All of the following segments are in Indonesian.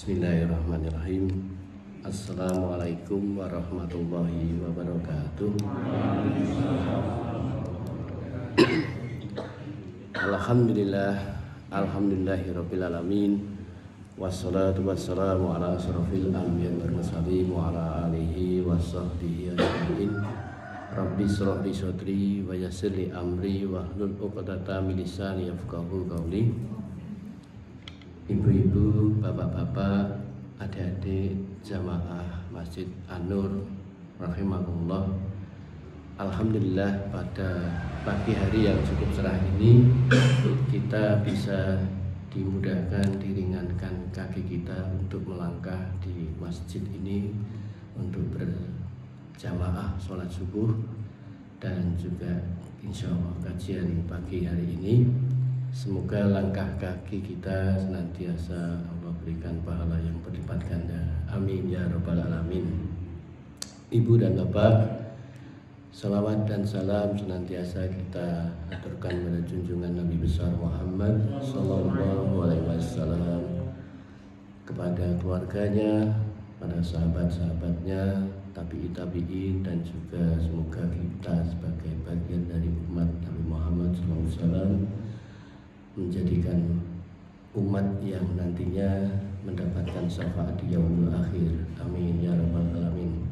Bismillahirrahmanirrahim. Assalamualaikum warahmatullahi wabarakatuh. Alhamdulillahirabbil alamin. Wassalatu wassalamu ala asrofil anbiya'i wal mursalin wa ala alihi washabbihi ajmain. Rabbi shrah li sadri wa yassir li amri wahlul 'uqdatam min lisani yafqahu qawli. Ibu-ibu, bapak-bapak, adik-adik jamaah Masjid An-Nur rahimahullah. Alhamdulillah pada pagi hari yang cukup cerah ini kita bisa dimudahkan, diringankan kaki kita untuk melangkah di masjid ini untuk berjamaah sholat subuh dan juga insya Allah kajian pagi hari ini. Semoga langkah kaki kita senantiasa Allah berikan pahala yang berlipat ganda. Amin ya rabbal alamin. Ibu dan bapak, salawat dan salam senantiasa kita aturkan pada junjungan Nabi besar Muhammad sallallahu alaihi wasallam, kepada keluarganya, pada sahabat-sahabatnya, tabi'in dan juga semoga kita sebagai bagian dari umat Nabi Muhammad sallallahu alaihi wasallam menjadikan umat yang nantinya mendapatkan syafaat di yaumul akhir. Amin ya rabbal alamin.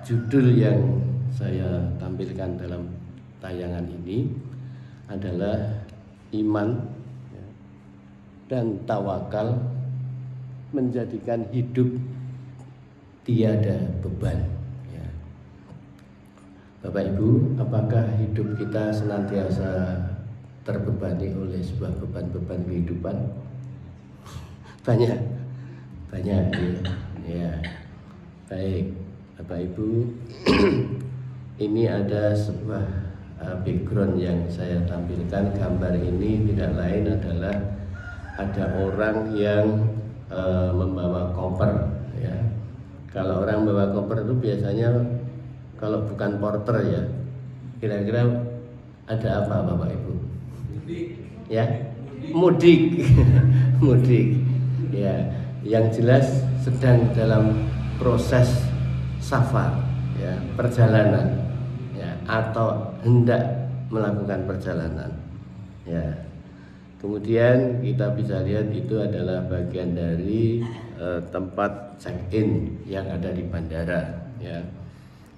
Judul yang saya tampilkan dalam tayangan ini adalah iman dan tawakal menjadikan hidup tiada beban. Bapak Ibu, apakah hidup kita senantiasa terbebani oleh sebuah beban-beban kehidupan? Banyak ya. Baik Bapak Ibu, ini ada sebuah background yang saya tampilkan. Gambar ini tidak lain adalah ada orang yang membawa koper ya. Kalau orang membawa koper itu biasanya kalau bukan porter ya, kira-kira ada apa Bapak Ibu? Ya, mudik. Mudik ya, yang jelas sedang dalam proses safar ya, perjalanan ya, atau hendak melakukan perjalanan ya. Kemudian kita bisa lihat itu adalah bagian dari tempat check-in yang ada di bandara ya.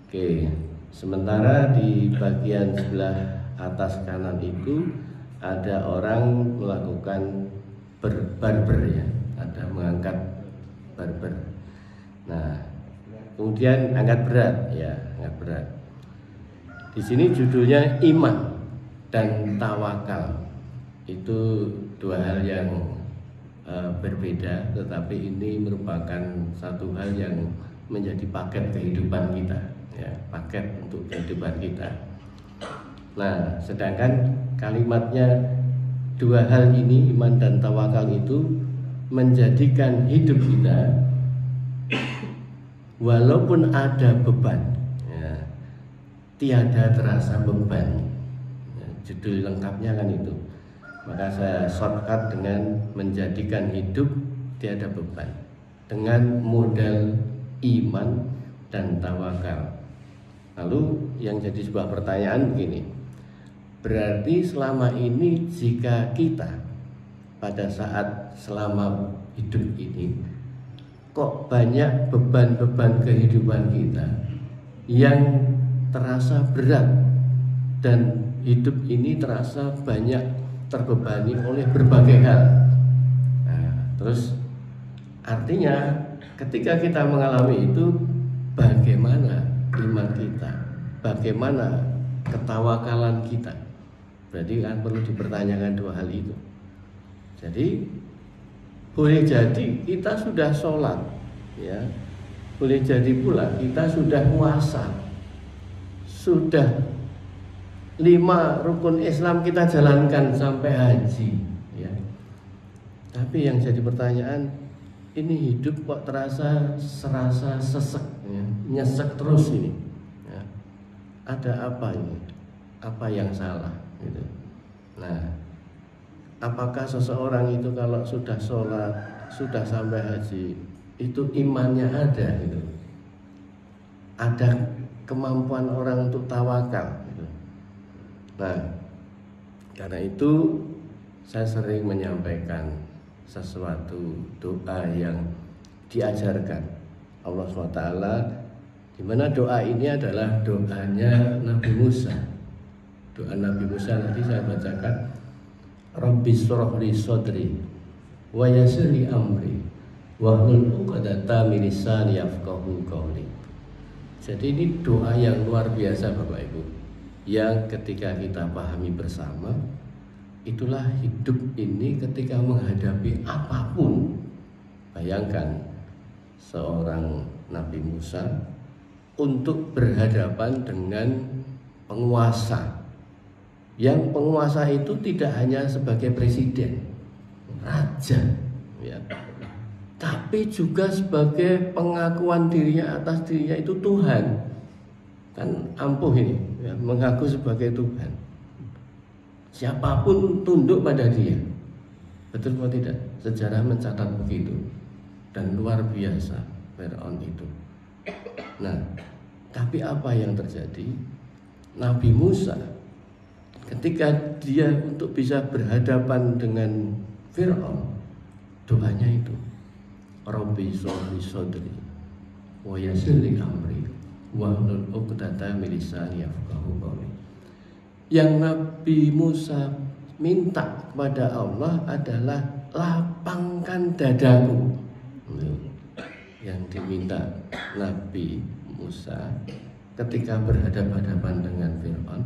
Oke, sementara di bagian sebelah atas kanan itu ada orang melakukan barber ya, ada mengangkat barber. Nah, kemudian angkat berat ya, angkat berat. Di sini judulnya iman dan tawakal. Itu dua hal yang berbeda, tetapi ini merupakan satu hal yang menjadi paket kehidupan kita ya, paket untuk kehidupan kita. Nah, sedangkan kalimatnya dua hal ini, iman dan tawakal, itu menjadikan hidup kita walaupun ada beban ya, tiada terasa beban ya, judul lengkapnya kan itu. Maka saya shortcut dengan menjadikan hidup tiada beban dengan modal iman dan tawakal. Lalu yang jadi sebuah pertanyaan begini, berarti selama ini jika kita pada saat selama hidup ini kok banyak beban-beban kehidupan kita yang terasa berat, dan hidup ini terasa banyak terbebani oleh berbagai hal. Nah, terus artinya ketika kita mengalami itu, bagaimana iman kita, bagaimana ketawakalan kita? Berarti kan perlu dipertanyakan dua hal itu. Jadi boleh jadi kita sudah sholat ya, boleh jadi pula kita sudah puasa, sudah 5 rukun Islam kita jalankan sampai haji ya. Tapi yang jadi pertanyaan, ini hidup kok serasa sesek ya, nyesek terus ini ya. Ada apa ini? Apa yang salah gitu. Nah, apakah seseorang itu kalau sudah sholat, sudah sampai haji, itu imannya ada gitu. Ada kemampuan orang untuk tawakal gitu. Nah, karena itu saya sering menyampaikan sesuatu doa yang diajarkan Allah SWT, di mana doa ini adalah doanya Nabi Musa. Doa Nabi Musa tadi saya bacakan, Rabbi shrah li sadri wa yassir li amri wahlul 'uqdatam min lisani yafqahu qawli. Jadi ini doa yang luar biasa Bapak Ibu, yang ketika kita pahami bersama, itulah hidup ini ketika menghadapi apapun. Bayangkan seorang Nabi Musa untuk berhadapan dengan penguasa, yang penguasa itu tidak hanya sebagai presiden, raja, ya, tapi juga sebagai pengakuan dirinya atas dirinya itu Tuhan. Kan ampuh ini, ya, mengaku sebagai Tuhan. Siapapun tunduk pada dia. Betul atau tidak? Sejarah mencatat begitu. Dan luar biasa Fir'aun itu. Nah, tapi apa yang terjadi? Nabi Musa ketika dia untuk bisa berhadapan dengan Fir'aun, doanya itu, Rabbi shrah li sadri wa yassir li amri wahlul 'uqdatam min lisani yafqahu qawli. Yang Nabi Musa minta kepada Allah adalah lapangkan dadaku. Yang diminta Nabi Musa ketika berhadapan-hadapan dengan Fir'aun,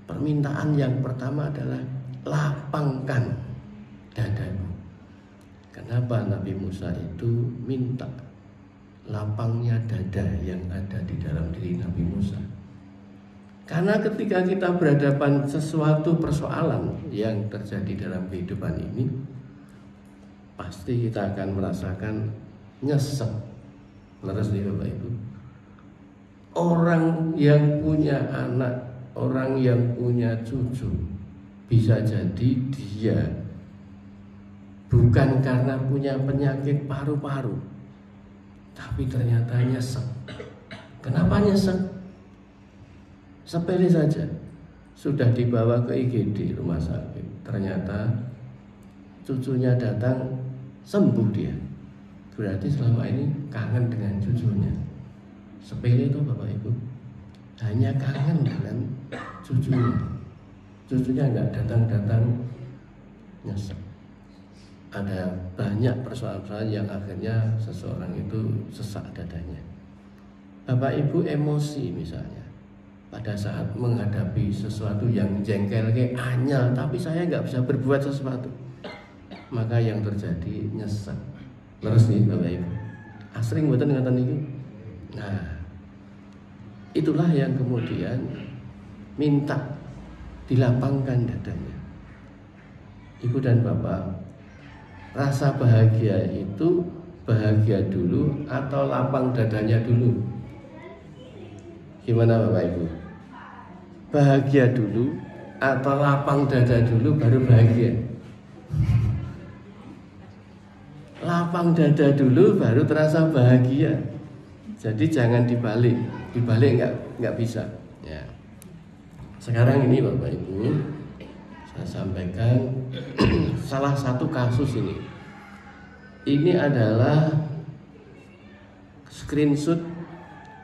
permintaan yang pertama adalah lapangkan dadaku. Kenapa Nabi Musa itu minta lapangnya dada yang ada di dalam diri Nabi Musa? Karena ketika kita berhadapan sesuatu persoalan yang terjadi dalam kehidupan ini, pasti kita akan merasakan nyesek. Leres nih Bapak Ibu. Orang yang punya anak, orang yang punya cucu, bisa jadi dia bukan karena punya penyakit paru-paru, tapi ternyata nyesek. Kenapa nyesek? Sepele saja, sudah dibawa ke IGD rumah sakit, ternyata cucunya datang, sembuh dia. Berarti selama ini kangen dengan cucunya. Sepele itu Bapak Ibu, hanya kangen dengan cucunya. Cucunya nggak datang-datang, nyesek. Ada banyak persoalan-persoalan yang akhirnya seseorang itu sesak dadanya. Bapak Ibu emosi misalnya, pada saat menghadapi sesuatu yang jengkel kayak anyal, tapi saya nggak bisa berbuat sesuatu, maka yang terjadi nyesek. Terus nih Bapak Ibu, asring buatan ingatan itu. Nah, itulah yang kemudian minta dilapangkan dadanya. Ibu dan Bapak, rasa bahagia itu bahagia dulu atau lapang dadanya dulu? Gimana Bapak Ibu? Bahagia dulu atau lapang dada dulu baru bahagia? Lapang dada dulu baru terasa bahagia. Jadi jangan dibalik nggak bisa. Ya. Sekarang ini Bapak Ibu, saya sampaikan salah satu kasus ini. Ini adalah screenshot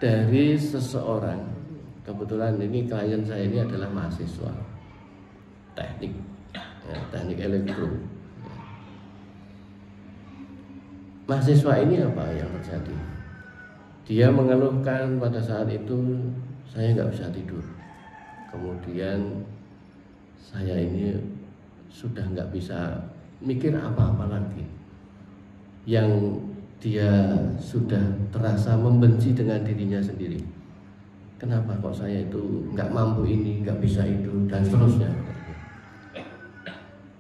dari seseorang. Kebetulan ini klien saya ini adalah mahasiswa teknik, ya, teknik elektro. Mahasiswa ini apa yang terjadi? Dia mengeluhkan pada saat itu, saya nggak bisa tidur. Kemudian saya ini sudah nggak bisa mikir apa-apa lagi. Yang dia sudah terasa membenci dengan dirinya sendiri. Kenapa kok saya itu nggak mampu ini, nggak bisa itu, dan seterusnya.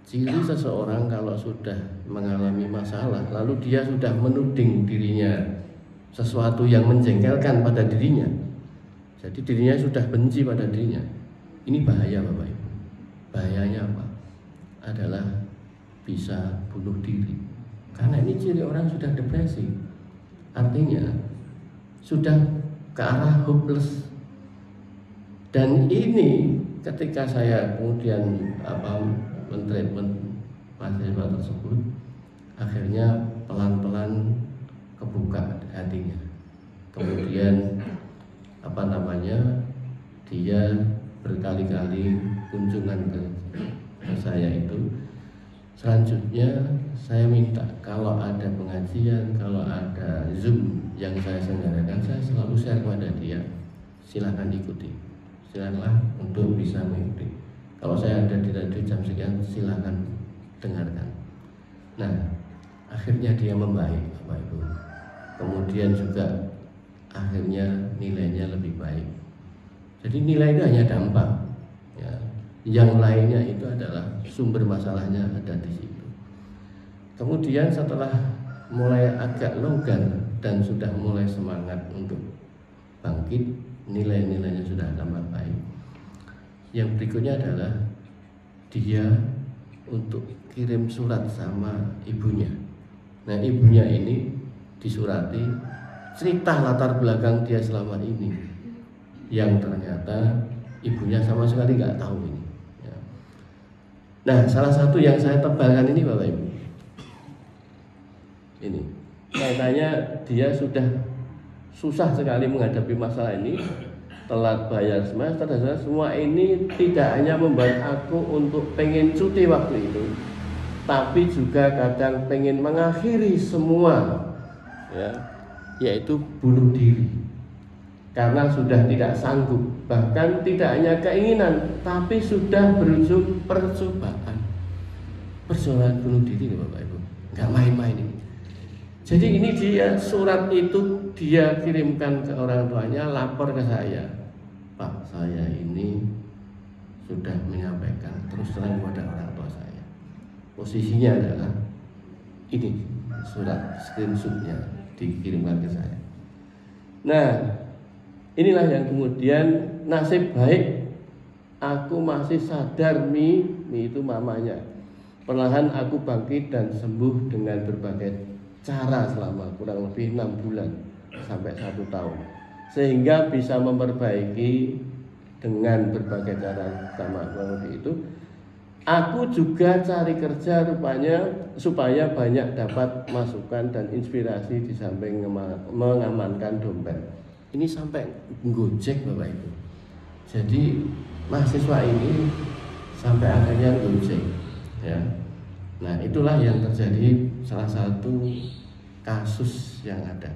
Ciri seseorang kalau sudah mengalami masalah, lalu dia sudah menuding dirinya sesuatu yang menjengkelkan pada dirinya. Jadi dirinya sudah benci pada dirinya. Ini bahaya Bapak Ibu. Bahayanya apa? adalah bisa bunuh diri. Karena ini ciri orang sudah depresi. Artinya sudah ke arah hopeless. Dan ini ketika saya kemudian mentreatment mahasiswa tersebut, akhirnya pelan-pelan kebuka hatinya. Kemudian dia berkali-kali kunjungan ke saya itu. Selanjutnya saya minta kalau ada pengajian, kalau ada Zoom yang saya selenggarakan, saya selalu share kepada dia, silakan ikuti, silakan untuk bisa mengikuti. Kalau saya ada di radio jam sekian, silakan dengarkan. Nah, akhirnya dia membaik, Bapak Ibu. Kemudian juga akhirnya nilainya lebih baik. Jadi nilai itu hanya dampak, ya. Yang lainnya itu adalah sumber masalahnya ada di situ. Kemudian setelah mulai agak longgar dan sudah mulai semangat untuk bangkit, nilai-nilainya sudah tambah baik. Yang berikutnya adalah dia untuk kirim surat sama ibunya. Nah, ibunya ini disurati cerita latar belakang dia selama ini, yang ternyata ibunya sama sekali nggak tahu ini. Ya. Nah, salah satu yang saya tebalkan ini Bapak Ibu, ini katanya dia sudah susah sekali menghadapi masalah ini, telat bayar semester dan semua ini tidak hanya membuat aku untuk pengen cuti waktu itu, tapi juga kadang pengen mengakhiri semua, ya, yaitu bunuh diri karena sudah tidak sanggup. Bahkan tidak hanya keinginan, tapi sudah berujung percobaan. Persoalan bunuh diri Bapak Ibu, nggak main-main ini. Jadi ini dia surat itu dia kirimkan ke orang tuanya, lapor ke saya, Pak, saya ini sudah menyampaikan terus terang kepada orang tua saya. Posisinya adalah ini surat screenshotnya dikirimkan ke saya. Nah, inilah yang kemudian nasib baik aku masih sadar, Mi itu mamanya. Perlahan aku bangkit dan sembuh dengan berbagai cara selama kurang lebih 6 bulan sampai 1 tahun, sehingga bisa memperbaiki dengan berbagai cara sama kurang lebih itu. Aku juga cari kerja rupanya supaya banyak dapat masukan dan inspirasi di samping mengamankan dompet. Ini sampai Gojek Bapak Ibu. Jadi mahasiswa ini sampai akhirnya Gojek, ya. Nah, itulah yang terjadi, salah satu kasus yang ada.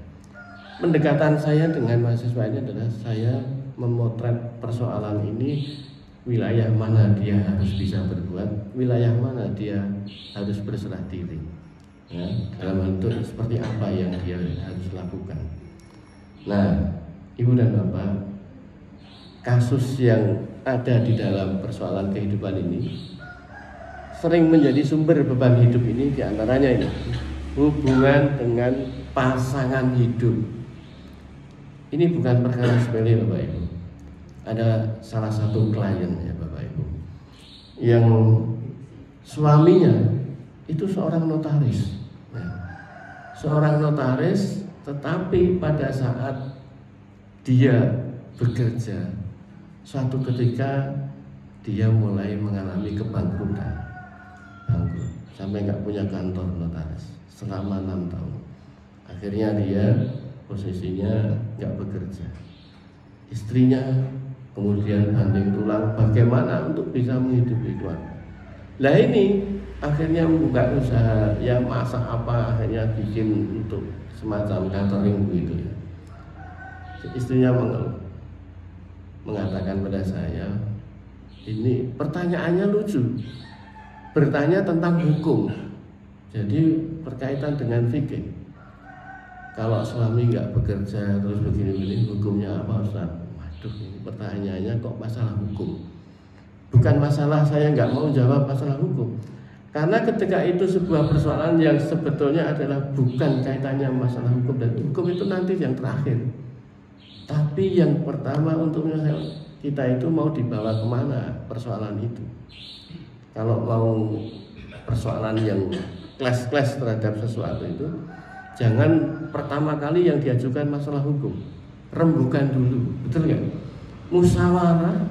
Pendekatan saya dengan mahasiswa ini adalah saya memotret persoalan ini, wilayah mana dia harus bisa berbuat, wilayah mana dia harus berserah diri, ya, dalam bentuk seperti apa yang dia harus lakukan. Nah, Ibu dan Bapak, kasus yang ada di dalam persoalan kehidupan ini sering menjadi sumber beban hidup ini, diantaranya ini hubungan dengan pasangan hidup. Ini bukan perkara sepele Bapak Ibu. Ada salah satu klien ya Bapak Ibu, yang suaminya itu seorang notaris, ya. Seorang notaris, tetapi pada saat dia bekerja, suatu ketika dia mulai mengalami kebangkrutan, bangkrut, sampai nggak punya kantor notaris selama 6 tahun. Akhirnya dia posisinya nggak bekerja. Istrinya kemudian banting tulang bagaimana untuk bisa menghidupi keluarga. Lah ini akhirnya membuka usaha, ya masak apa, akhirnya bikin untuk semacam catering begitu ya. Istrinya mengeluh, mengatakan pada saya, ini pertanyaannya lucu, bertanya tentang hukum. Jadi berkaitan dengan fikih. Kalau suami nggak bekerja terus begini-begini, hukumnya apa Ustaz? Waduh, ini pertanyaannya kok masalah hukum. Bukan masalah saya nggak mau jawab masalah hukum, karena ketika itu sebuah persoalan yang sebetulnya adalah bukan kaitannya masalah hukum, dan hukum itu nanti yang terakhir. Tapi yang pertama untuk kita itu mau dibawa kemana persoalan itu. kalau mau persoalan yang kles-kles terhadap sesuatu itu, jangan pertama kali yang diajukan masalah hukum, rembukan dulu, betul nggak? Musyawarah,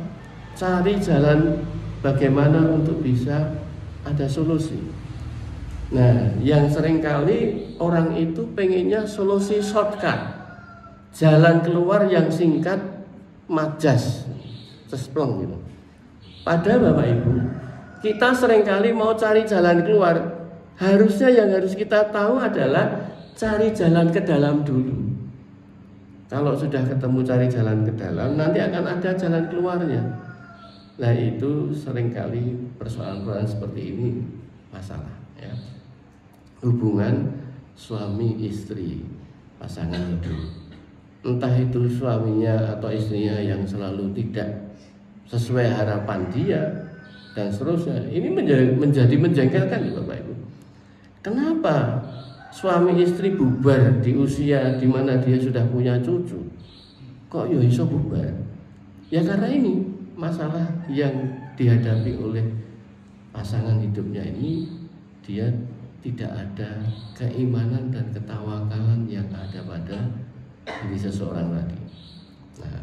cari jalan bagaimana untuk bisa ada solusi. Nah, yang seringkali orang itu pengennya solusi shortcut, jalan keluar yang singkat, majas, cesplong gitu. Padahal Bapak Ibu, kita seringkali mau cari jalan keluar, harusnya yang harus kita tahu adalah cari jalan ke dalam dulu. Kalau sudah ketemu cari jalan ke dalam, nanti akan ada jalan keluarnya. Nah, itu seringkali persoalan-persoalan seperti ini masalah, ya. Hubungan suami istri, pasangan hidup, entah itu suaminya atau istrinya yang selalu tidak sesuai harapan dia dan seterusnya, ini menjadi menjengkelkan Bapak Ibu. Kenapa suami istri bubar di usia di mana dia sudah punya cucu? Kok yo iso bubar? Ya karena ini masalah yang dihadapi oleh pasangan hidupnya ini, dia tidak ada keimanan dan ketawakalan yang ada pada diri seseorang tadi. Nah,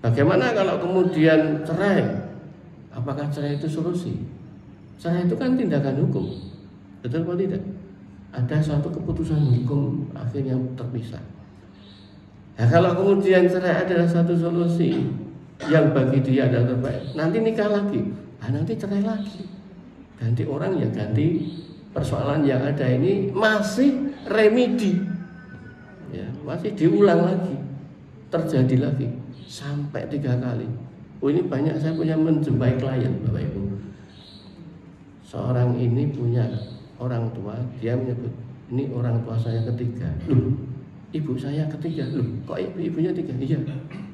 bagaimana kalau kemudian cerai? Apakah cerai itu solusi? Cerai itu kan tindakan hukum, betul atau tidak? Ada suatu keputusan hukum akhirnya terpisah. Nah, kalau kemudian cerai adalah satu solusi yang bagi dia adalah terbaik, nanti nikah lagi, nanti cerai lagi, ganti orang ya ganti. Persoalan yang ada ini masih remedi, ya, masih diulang lagi, terjadi lagi sampai 3 kali. Oh, ini banyak, saya punya menjumpai klien Bapak Ibu. Seorang ini punya orang tua, dia menyebut ini orang tua saya ketiga. Loh, ibu saya ketiga. Loh, kok ibunya 3? Iya,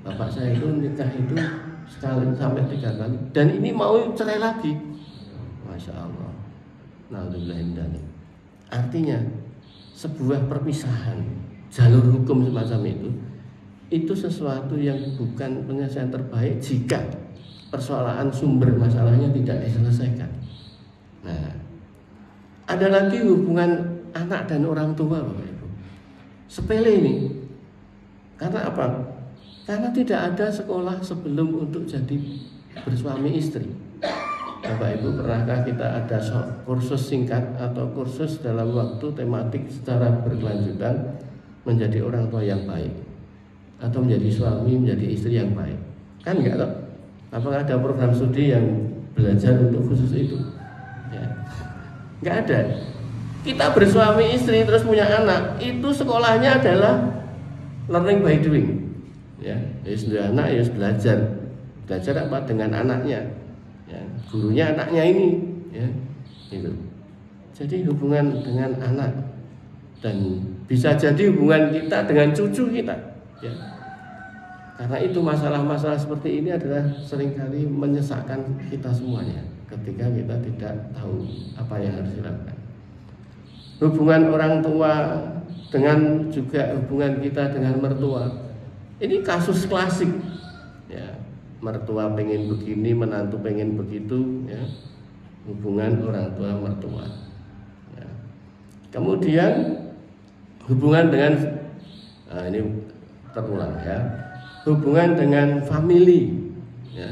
bapak saya itu nikah itu sekali sampai 3 kali, dan ini mau cerai lagi. Masya Allah. Artinya sebuah perpisahan jalur hukum semacam itu sesuatu yang bukan penyelesaian terbaik jika persoalan sumber masalahnya tidak diselesaikan. Nah, ada lagi hubungan anak dan orang tua Bapak Ibu. Sepele ini. Karena apa? Karena tidak ada sekolah sebelum untuk jadi bersuami istri. Bapak Ibu, pernahkah kita ada kursus singkat atau kursus dalam waktu tematik secara berkelanjutan menjadi orang tua yang baik, atau menjadi suami, menjadi istri yang baik? Kan enggak toh? Apakah ada program studi yang belajar untuk khusus itu? Ya. Enggak ada. Kita bersuami istri terus punya anak, itu sekolahnya adalah learning by doing. Ya, sudah anak ya belajar. Belajar apa dengan anaknya? Ya, gurunya anaknya ini, ya, itu. Jadi hubungan dengan anak dan bisa jadi hubungan kita dengan cucu kita, ya. Karena itu masalah-masalah seperti ini adalah seringkali menyesakkan kita semuanya ketika kita tidak tahu apa yang harus dilakukan. Hubungan orang tua dengan juga hubungan kita dengan mertua, ini kasus klasik, ya. Mertua pengen begini, menantu pengen begitu, ya. Hubungan orang tua mertua, ya. Kemudian hubungan dengan ini terulang, ya, hubungan dengan family, ya,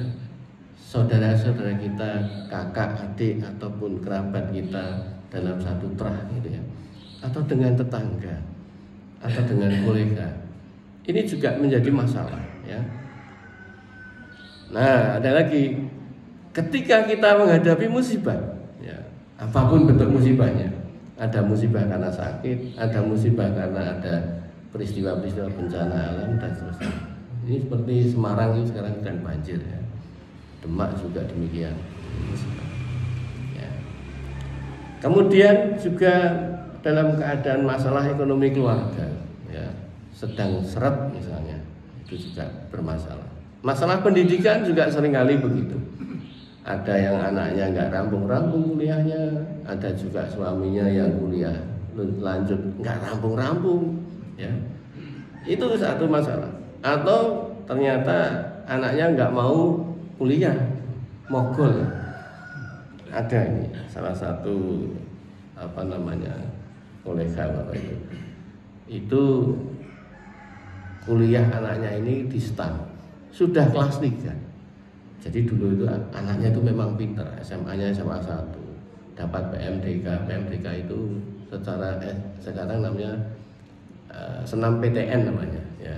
saudara-saudara kita, kakak, adik ataupun kerabat kita dalam satu terah gitu, ya, atau dengan tetangga atau dengan kolega, ini juga menjadi masalah, ya. Nah, ada lagi ketika kita menghadapi musibah, ya, apapun bentuk musibahnya, ada musibah karena sakit, ada musibah karena ada peristiwa-peristiwa bencana alam dan seterusnya. Ini seperti Semarang ini sekarang sedang banjir, ya. Demak juga demikian. Ya. Kemudian juga dalam keadaan masalah ekonomi keluarga, ya, sedang seret misalnya, itu juga bermasalah. Masalah pendidikan juga seringkali begitu. Ada yang anaknya nggak rampung-rampung kuliahnya, ada juga suaminya yang kuliah lanjut nggak rampung-rampung, ya. Itu satu masalah. Atau ternyata anaknya nggak mau kuliah, mogol. ada ini salah satu kolega Bapak itu kuliah anaknya ini di STAN, sudah kelas 3. Jadi dulu itu anaknya itu memang pinter, SMA-nya SMA 1, dapat PMDK itu sekarang namanya senam PTN namanya ya,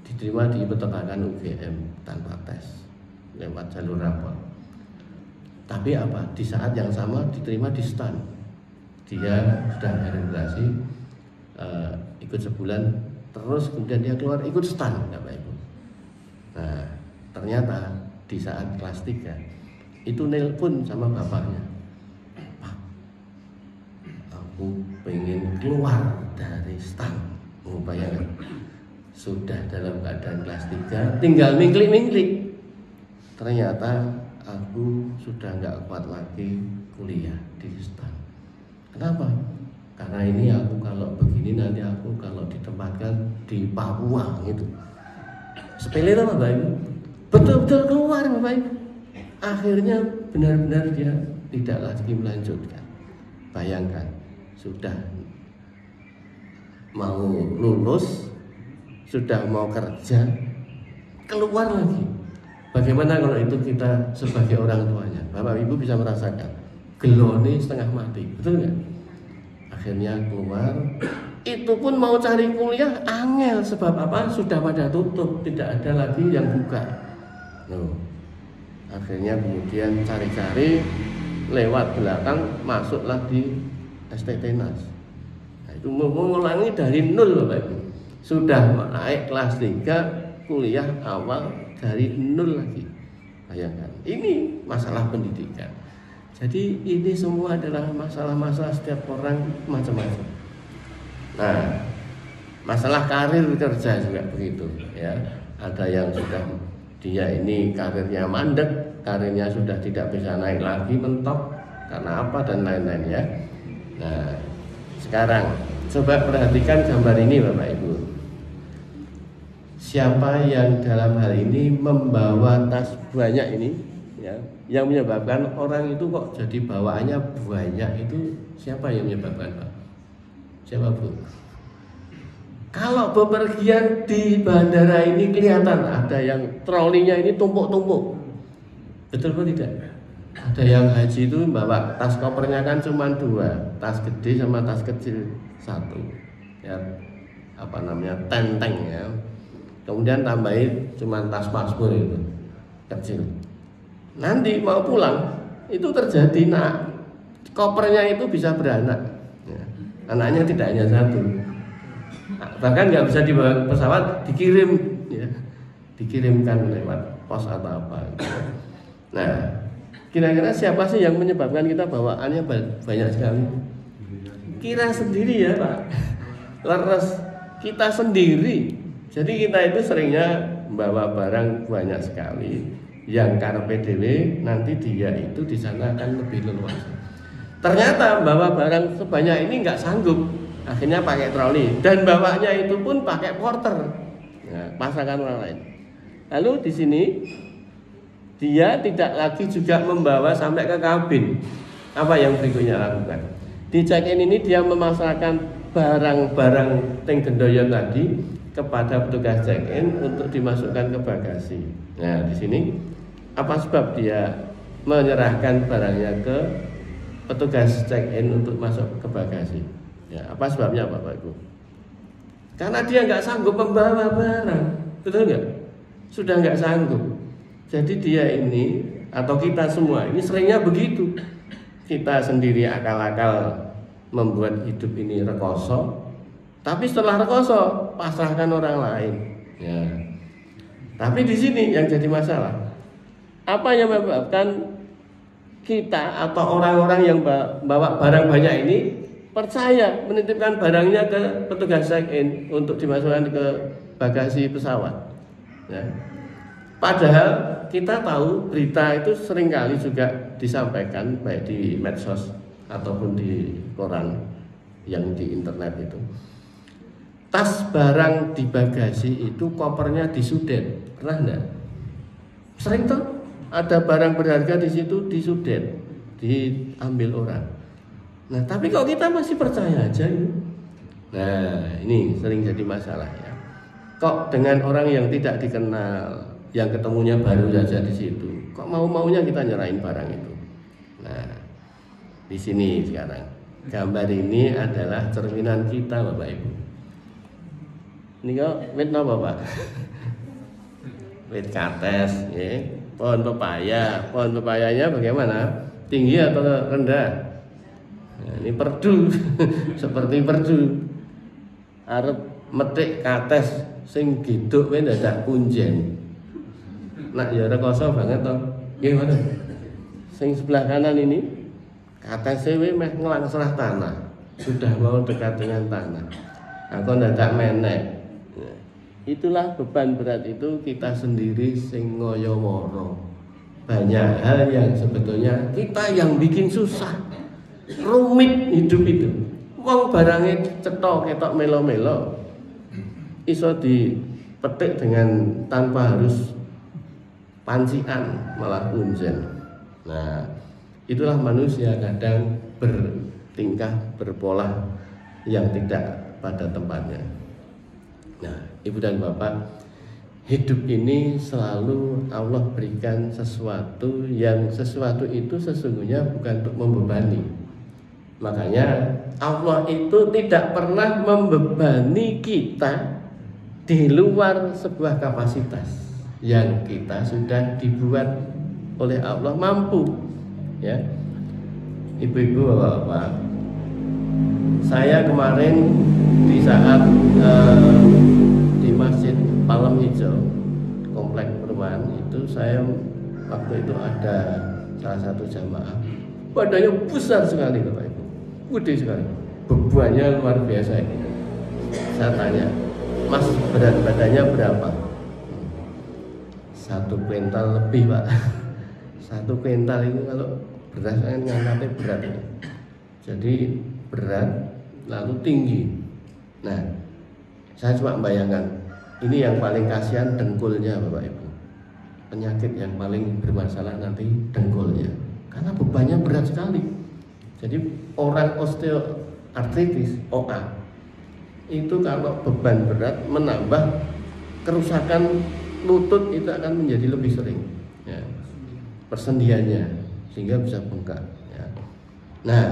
diterima di Peternakan UGM tanpa tes, lewat jalur rapor. Tapi di saat yang sama diterima di STAN, dia sudah regenerasi, ikut sebulan, terus kemudian dia keluar ikut STAN, Bapak Ibu. Nah, ternyata di saat kelas 3 itu nelpon sama bapaknya, Pak, aku pengen keluar dari STAN. Bayangkan, sudah dalam keadaan kelas 3 tinggal mingklik-mingklik, ternyata aku sudah nggak kuat lagi kuliah di STAN. Kenapa? Karena ini aku kalau begini nanti aku kalau ditempatkan di Papua gitu. Sepele itu Bapak Ibu, betul-betul keluar Bapak Ibu. Akhirnya benar-benar dia tidak lagi melanjutkan. Bayangkan, sudah mau lulus, sudah mau kerja, keluar lagi. Bagaimana kalau itu kita sebagai orang tuanya? Bapak Ibu bisa merasakan gelone setengah mati, betul nggak? Akhirnya keluar, itu pun mau cari kuliah angel, sebab apa? Sudah pada tutup, tidak ada lagi yang buka. Akhirnya kemudian cari-cari lewat belakang, masuklah di STT NAS. Nah, itu mengulangi dari nol Bapak Ibu. Sudah naik kelas 3, kuliah awal dari nol lagi. Bayangkan, ini masalah pendidikan. Jadi ini semua adalah masalah-masalah setiap orang macam-macam. Nah, masalah karir kerja juga begitu ya. Ada yang sudah dia ini karirnya mandek, karirnya sudah tidak bisa naik lagi, mentok karena apa dan lain-lain ya. Nah, sekarang coba perhatikan gambar ini Bapak Ibu. Siapa yang dalam hal ini membawa tas banyak ini ya, yang menyebabkan orang itu kok jadi bawaannya banyak, itu siapa yang menyebabkan Pak? Siapa Bu? Kalau bepergian di bandara ini kelihatan ada yang trolinya ini tumpuk-tumpuk, betul atau tidak? Ada yang haji itu bawa tas kopernya kan cuma 2, tas gede sama tas kecil 1 ya, tenteng ya. Kemudian tambahin cuma tas paspor itu kecil. Nanti mau pulang itu terjadi, kopernya itu bisa beranak ya. Anaknya tidak hanya 1, bahkan nggak bisa dibawa pesawat, dikirim ya, dikirimkan lewat pos atau apa gitu. Nah, kira-kira siapa sih yang menyebabkan kita bawaannya banyak sekali? Kira sendiri ya Pak, leres kita sendiri. Jadi kita itu seringnya membawa barang banyak sekali, yang karpe dewe nanti dia itu di sana akan lebih leluasa. Ternyata bawa barang sebanyak ini nggak sanggup, akhirnya pakai troli, dan bawanya itu pun pakai porter, ya, pasangan orang lain. Lalu di sini dia tidak lagi juga membawa sampai ke kabin. Apa yang berikutnya lakukan? Di check-in ini dia memasarkan barang-barang tenggendoyan tadi kepada petugas check-in untuk dimasukkan ke bagasi. Nah, di sini apa sebab dia menyerahkan barangnya ke petugas check-in untuk masuk ke bagasi? Ya, apa sebabnya Bapak Ibu? Karena dia nggak sanggup membawa barang, betul nggak? Sudah nggak sanggup. Jadi dia ini atau kita semua ini seringnya begitu. Kita sendiri akal-akal membuat hidup ini rekoso, tapi setelah rekoso pasrahkan orang lain. Ya. Tapi di sini yang jadi masalah, apa yang menyebabkan kita atau orang-orang yang bawa barang banyak ini percaya menitipkan barangnya ke petugas check-in untuk dimasukkan ke bagasi pesawat ya. Padahal kita tahu berita itu seringkali juga disampaikan baik di medsos ataupun di koran yang di internet itu. Tas barang di bagasi itu kopernya disudet, pernah enggak? Sering tuh ada barang berharga di situ disudet. diambil orang. Nah, tapi kok kita masih percaya aja ini? Nah, ini sering jadi masalah ya. Kok dengan orang yang tidak dikenal, yang ketemunya baru saja di situ, kok mau-maunya kita nyerahin barang itu? Nah, di sini sekarang gambar ini adalah cerminan kita, Bapak Ibu. Ini kok wit napa, Pak? Wit kates, ya. Pohon pepaya. Pohon pepayanya bagaimana? Tinggi atau rendah? Nah, ini perdu, seperti perdu. Arep metik kates sing giduk wae dadak punjen. Nak ya rekoso banget to. Nggih ngono. Sing sebelah kanan ini katese wae meh nglangsrah tanah. Sudah mau dekat dengan tanah. Aku dadak menek. Itulah beban berat itu kita sendiri sing ngoyo moro. Banyak hal yang sebetulnya kita yang bikin susah, rumit hidup itu. Wong barangnya cetok ketok melo-melo, iso dipetik dengan tanpa harus pancian, malah punjen. Nah, itulah manusia kadang bertingkah berpola yang tidak pada tempatnya. Nah, Ibu dan Bapak, hidup ini selalu Allah berikan sesuatu yang sesuatu itu sesungguhnya bukan untuk membebani. Makanya Allah itu tidak pernah membebani kita di luar sebuah kapasitas yang kita sudah dibuat oleh Allah mampu. Ya, Ibu-ibu, Bapak-bapak, saya kemarin di saat di Masjid Palem Hijau komplek perumahan itu, saya waktu itu ada salah satu jamaah, badannya besar sekali Bapak Ibu, gede sekali, bebannya luar biasa ini. Saya tanya, Mas, berat badannya berapa? 1 kuintal lebih, Pak. 1 kuintal itu kalau beras kan ngangkatnya berat ini. Jadi berat lalu tinggi. Nah, saya cuma bayangkan, ini yang paling kasihan dengkulnya Bapak Ibu. Penyakit yang paling bermasalah nanti dengkulnya, karena bebannya berat sekali. Jadi orang osteoartritis OA itu kalau beban berat menambah kerusakan lutut itu akan menjadi lebih sering ya, persendiannya, sehingga bisa bengkak ya. Nah,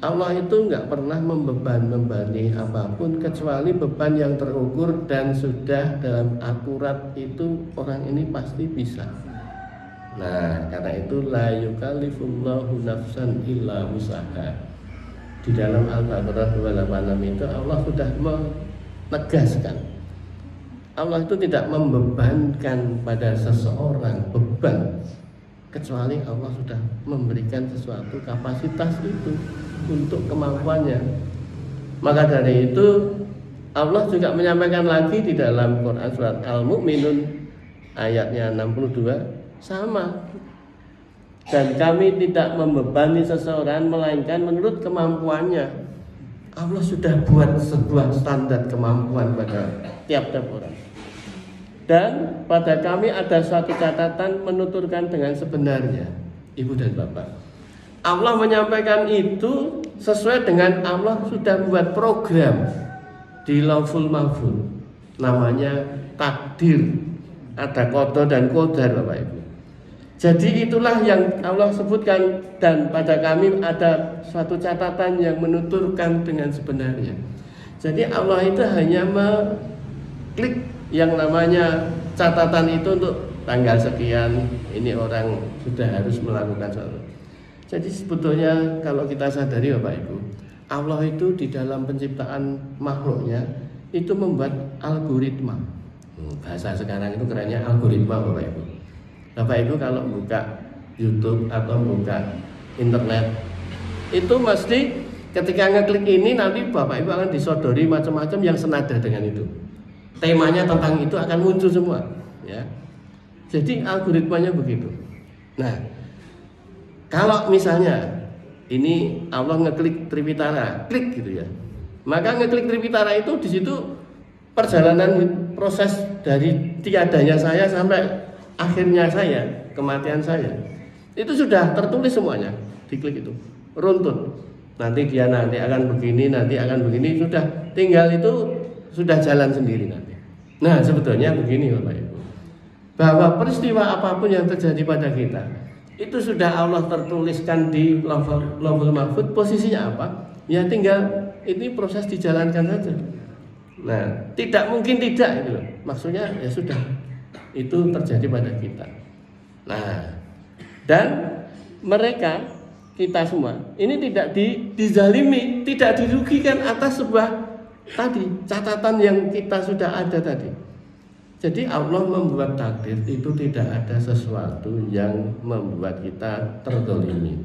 Allah itu nggak pernah membebani apapun kecuali beban yang terukur dan sudah dalam akurat, itu orang ini pasti bisa. Nah, karena itu la yukallifullahu nafsan illa wus'aha. Di dalam Al-Baqarah 286 itu Allah sudah menegaskan, Allah itu tidak membebankan pada seseorang beban kecuali Allah sudah memberikan sesuatu kapasitas itu untuk kemampuannya. Maka dari itu Allah juga menyampaikan lagi di dalam Quran surat Al-Mu'minun ayatnya 62 sama. Dan kami tidak membebani seseorang melainkan menurut kemampuannya. Allah sudah buat sebuah standar kemampuan pada tiap-tiap orang. Dan pada kami ada suatu catatan menuturkan dengan sebenarnya, Ibu dan Bapak. Allah menyampaikan itu sesuai dengan Allah sudah buat program di Lauhul Mahfuz. Namanya takdir. Ada qada dan qadar Bapak Ibu. Jadi itulah yang Allah sebutkan, dan pada kami ada suatu catatan yang menuturkan dengan sebenarnya. Jadi Allah itu hanya mengklik yang namanya catatan itu untuk tanggal sekian, ini orang sudah harus melakukan sesuatu. Jadi sebetulnya kalau kita sadari Bapak Ibu, Allah itu di dalam penciptaan makhluknya itu membuat algoritma. Bahasa sekarang itu kerennya algoritma Bapak Ibu. Bapak Ibu kalau buka YouTube atau buka internet, itu mesti ketika ngeklik ini nanti Bapak Ibu akan disodori macam-macam yang senada dengan itu. Temanya tentang itu akan muncul semua, ya. Jadi algoritmanya begitu. Nah, kalau misalnya ini Allah ngeklik Tripitara, klik gitu ya. Maka ngeklik Tripitara itu di situ perjalanan proses dari tiadanya saya sampai akhirnya saya, kematian saya, itu sudah tertulis semuanya. diklik itu runtut. Nanti dia nanti akan begini, nanti akan begini, sudah tinggal itu sudah jalan sendiri nanti. Nah sebetulnya begini Bapak Ibu, bahwa peristiwa apapun yang terjadi pada kita itu sudah Allah tertuliskan di lauhul mahfuz. Posisinya apa? Ya tinggal ini proses dijalankan saja. Nah tidak mungkin tidak itu loh. Maksudnya ya sudah itu terjadi pada kita. Nah dan mereka kita semua ini tidak dizalimi, tidak dirugikan atas sebuah tadi catatan yang kita sudah ada tadi. Jadi Allah membuat takdir itu tidak ada sesuatu yang membuat kita terdolimi.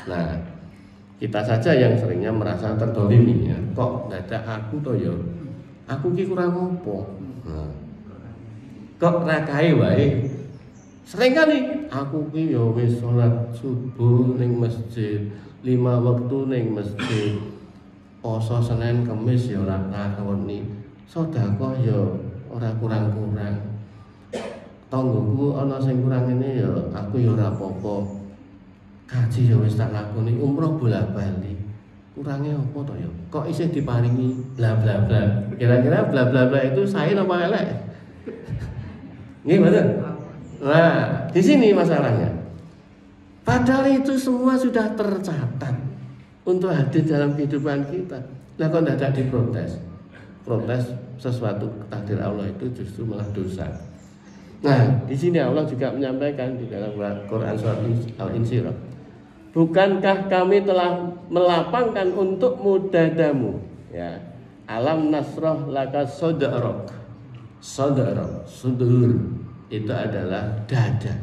Nah kita saja yang seringnya merasa terdolimi ya. Kok tidak ada aku toh ya, aku ki kurang opo. Nah, kok rakai wae. Sering kali aku ki ya wis salat subuh ning masjid, 5 waktu ning masjid, poso Senin Kamis ya ora lakoni, sedekah ya ora kurang-kurang, tanggoku ana sing kurang ini ya aku ya ora apa-apa, kaji ya wis tak lakoni, umroh bolak-balik, kurangnya apa to ya? Kok isih diparingi bla bla bla. Kira-kira bla bla bla itu sae apa elek? Nggih mboten? Nah, di sini masalahnya. Padahal itu semua sudah tercatat untuk hadir dalam kehidupan kita. Lah kok tidak diprotes? Protes sesuatu takdir Allah itu justru malah dosa. Nah, di sini Allah juga menyampaikan di dalam Quran surat Al-Insyirah. Bukankah kami telah melapangkan untukmu dadamu? Ya. Alam nasrah laka sadrak. Sadrak, sudur. Itu adalah dada.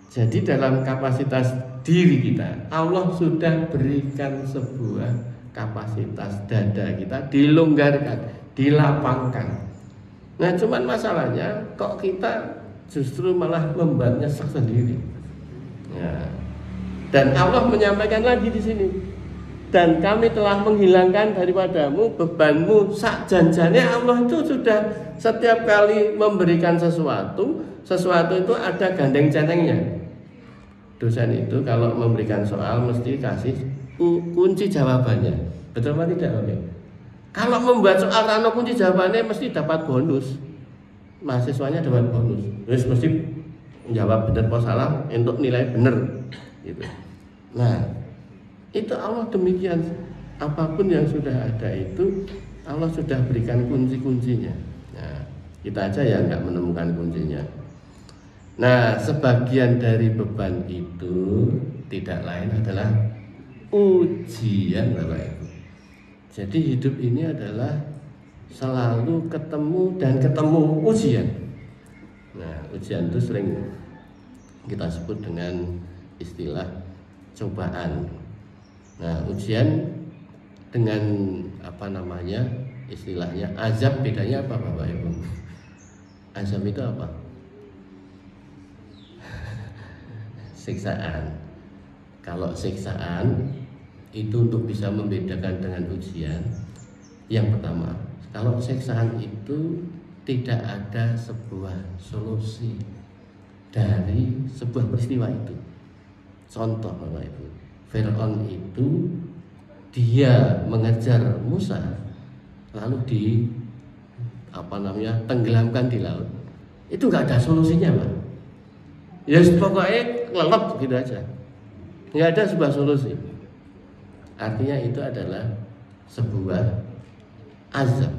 Jadi dalam kapasitas diri kita Allah sudah berikan sebuah kapasitas dada kita dilonggarkan, dilapangkan. Nah cuman masalahnya kok kita justru malah membuat nyesek sendiri ya. Dan Allah menyampaikan lagi di sini, dan kami telah menghilangkan daripadamu bebanmu. Sak janjane Allah itu sudah setiap kali memberikan sesuatu itu ada gandeng centengnya. Dosen itu kalau memberikan soal mesti kasih kunci jawabannya. Betul apa tidak? Kalau membuat soal rano kunci jawabannya mesti dapat bonus. Mahasiswanya dapat bonus. Terus mesti menjawab benar atau salah untuk nilai benar gitu. Nah, itu Allah demikian. Apapun yang sudah ada itu Allah sudah berikan kunci-kuncinya. Nah, kita aja yang nggak menemukan kuncinya. Nah, sebagian dari beban itu tidak lain adalah ujian, Bapak Ibu. Jadi hidup ini adalah selalu ketemu dan ketemu ujian. Nah, ujian itu sering kita sebut dengan istilah cobaan. Nah, ujian dengan apa namanya istilahnya azab, bedanya apa Bapak Ibu? Azab itu apa? Siksaan. Kalau siksaan itu untuk bisa membedakan dengan ujian, yang pertama, kalau siksaan itu tidak ada sebuah solusi dari sebuah peristiwa itu. Contoh Bapak Ibu, Fir'aun itu dia mengejar Musa lalu tenggelamkan di laut. Itu nggak ada solusinya, Pak. Ya pokoknya lelep gitu aja, nggak ada sebuah solusi. Artinya itu adalah sebuah azab.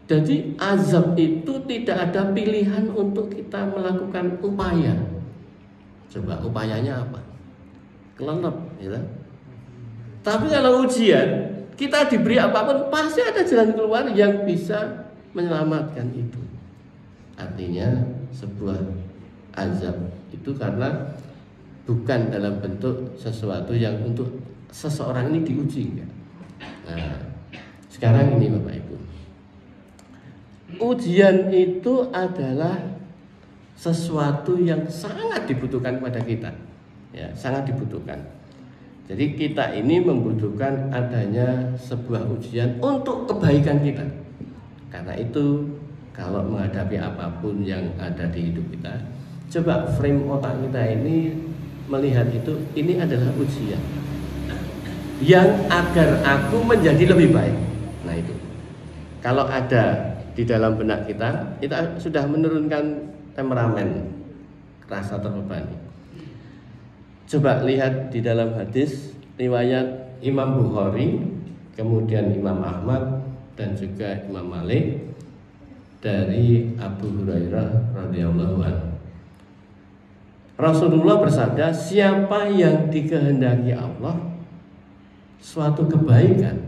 Jadi azab itu tidak ada pilihan untuk kita melakukan upaya. Coba upayanya apa? Kelelep, ya. Tapi kalau ujian kita diberi apapun pasti ada jalan keluar yang bisa menyelamatkan itu. Artinya sebuah azab itu karena bukan dalam bentuk sesuatu yang untuk seseorang ini diuji. Nah, sekarang ini Bapak Ibu, ujian itu adalah sesuatu yang sangat dibutuhkan pada kita, ya, sangat dibutuhkan. Jadi kita ini membutuhkan adanya sebuah ujian untuk kebaikan kita. Karena itu kalau menghadapi apapun yang ada di hidup kita, coba frame otak kita ini melihat itu ini adalah ujian yang agar aku menjadi lebih baik. Nah itu kalau ada di dalam benak kita sudah menurunkan temperamen, rasa terbebani. Coba lihat di dalam hadis riwayat Imam Bukhari, kemudian Imam Ahmad dan juga Imam Malik dari Abu Hurairah radhiyallahu anhu. Rasulullah bersabda, siapa yang dikehendaki Allah suatu kebaikan.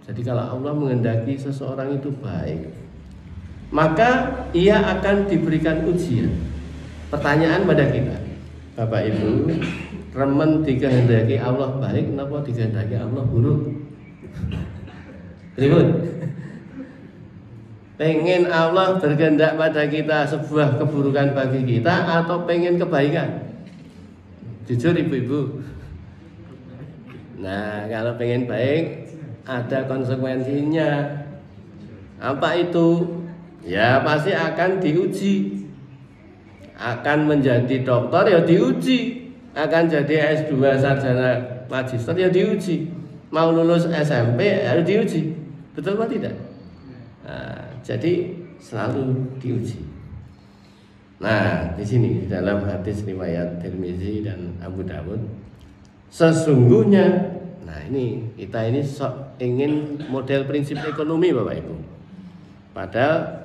Jadi kalau Allah menghendaki seseorang itu baik, maka ia akan diberikan ujian. Pertanyaan pada kita, Bapak Ibu, remen dikehendaki Allah baik, kenapa dikehendaki Allah buruk? Ribut. Pengen Allah berkehendak pada kita sebuah keburukan bagi kita atau pengen kebaikan? Jujur ibu-ibu. Nah, kalau pengen baik ada konsekuensinya. Apa itu? Ya pasti akan diuji. Akan menjadi dokter ya diuji. Akan jadi S2 sarjana magister ya diuji. Mau lulus SMP harus diuji. Betul atau tidak? Nah, jadi selalu diuji. Nah, di sini dalam hadis riwayat Tirmizi dan Abu Dawud, sesungguhnya, nah ini kita ini ingin model prinsip ekonomi Bapak Ibu. Padahal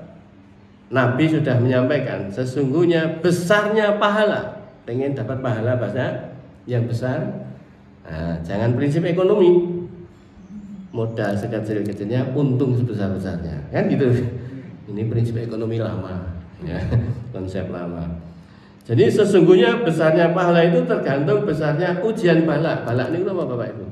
Nabi sudah menyampaikan sesungguhnya besarnya pahala. Pengen dapat pahala bahasa yang besar. Nah, jangan prinsip ekonomi. Modal sekecil-kecilnya, untung sebesar-besarnya, kan gitu. Ini prinsip ekonomi lama, ya, konsep lama. Jadi sesungguhnya besarnya pahala itu tergantung besarnya ujian bala. Bala ini apa Bapak Ibu?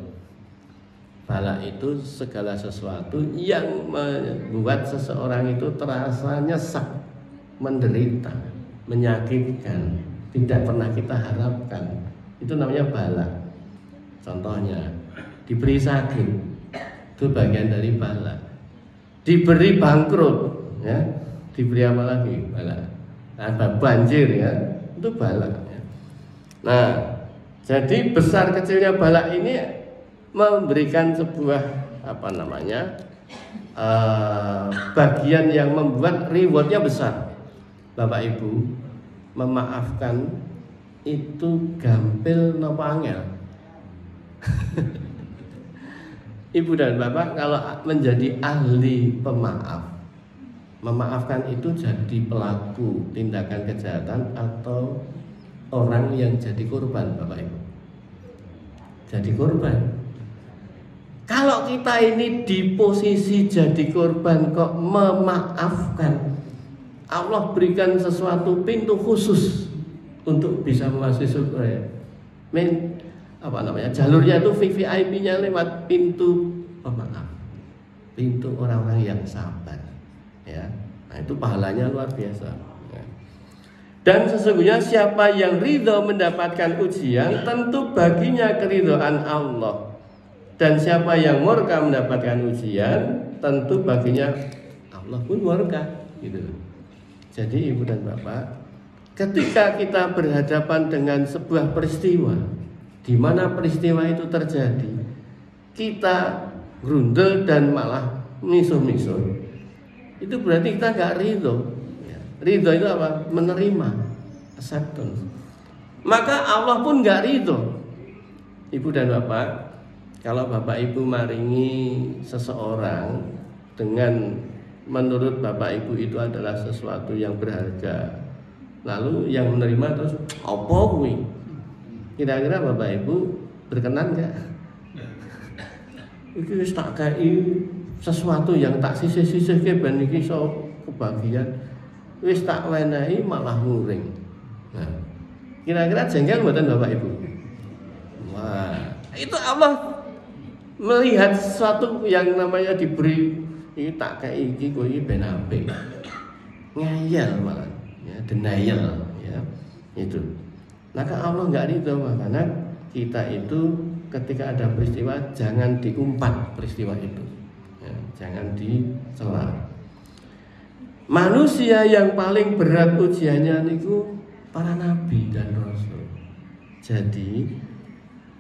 Bala itu segala sesuatu yang membuat seseorang itu terasa nyesek, menderita, menyakitkan, tidak pernah kita harapkan. Itu namanya bala. Contohnya diberi sakit, itu bagian dari bala. Diberi bangkrut, ya, diberi apa lagi? Bala. Ada banjir, ya, itu bala. Ya. Nah, jadi besar kecilnya bala ini memberikan sebuah bagian yang membuat rewardnya besar. Bapak Ibu, memaafkan itu gampil napa angel? Ibu dan Bapak kalau menjadi ahli pemaaf, memaafkan itu jadi pelaku tindakan kejahatan atau orang yang jadi korban, Bapak Ibu. Jadi korban. Kalau kita ini di posisi jadi korban kok memaafkan, Allah berikan sesuatu pintu khusus untuk bisa memasuki surga. Jalurnya itu VIP-nya lewat pintu pemaaf, pintu orang-orang yang sabar, ya. Nah itu pahalanya luar biasa, ya. Dan sesungguhnya siapa yang ridho mendapatkan ujian, tentu baginya keridhaan Allah. Dan siapa yang murka mendapatkan ujian, tentu baginya Allah pun murka, gitu. Jadi ibu dan bapak, ketika kita berhadapan dengan sebuah peristiwa, di mana peristiwa itu terjadi, kita grundel dan malah misuh-misuh, itu berarti kita nggak ridho. Ridho itu apa? Menerima, acceptance. Maka Allah pun nggak ridho. Ibu dan bapak, kalau bapak ibu maringi seseorang dengan menurut bapak ibu itu adalah sesuatu yang berharga, lalu yang menerima terus apa kuwi? Kira-kira bapak ibu berkenan nggak? Iki wis tak kei sesuatu yang tak sisih-sisihke ben iki iso kebagian, wis tak wenehi malah nguring. Nah, kira-kira jengkel mboten bapak ibu? Wah, itu Allah melihat sesuatu yang namanya diberi, ini tak kei iki kowe iki ben apik. Ngayal malah, ya, denial, ya. Itu. Maka Allah nggak ridho, makanya kita itu ketika ada peristiwa jangan diumpat peristiwa itu, ya, jangan dicela. Manusia yang paling berat ujiannya niku para nabi dan rasul. Jadi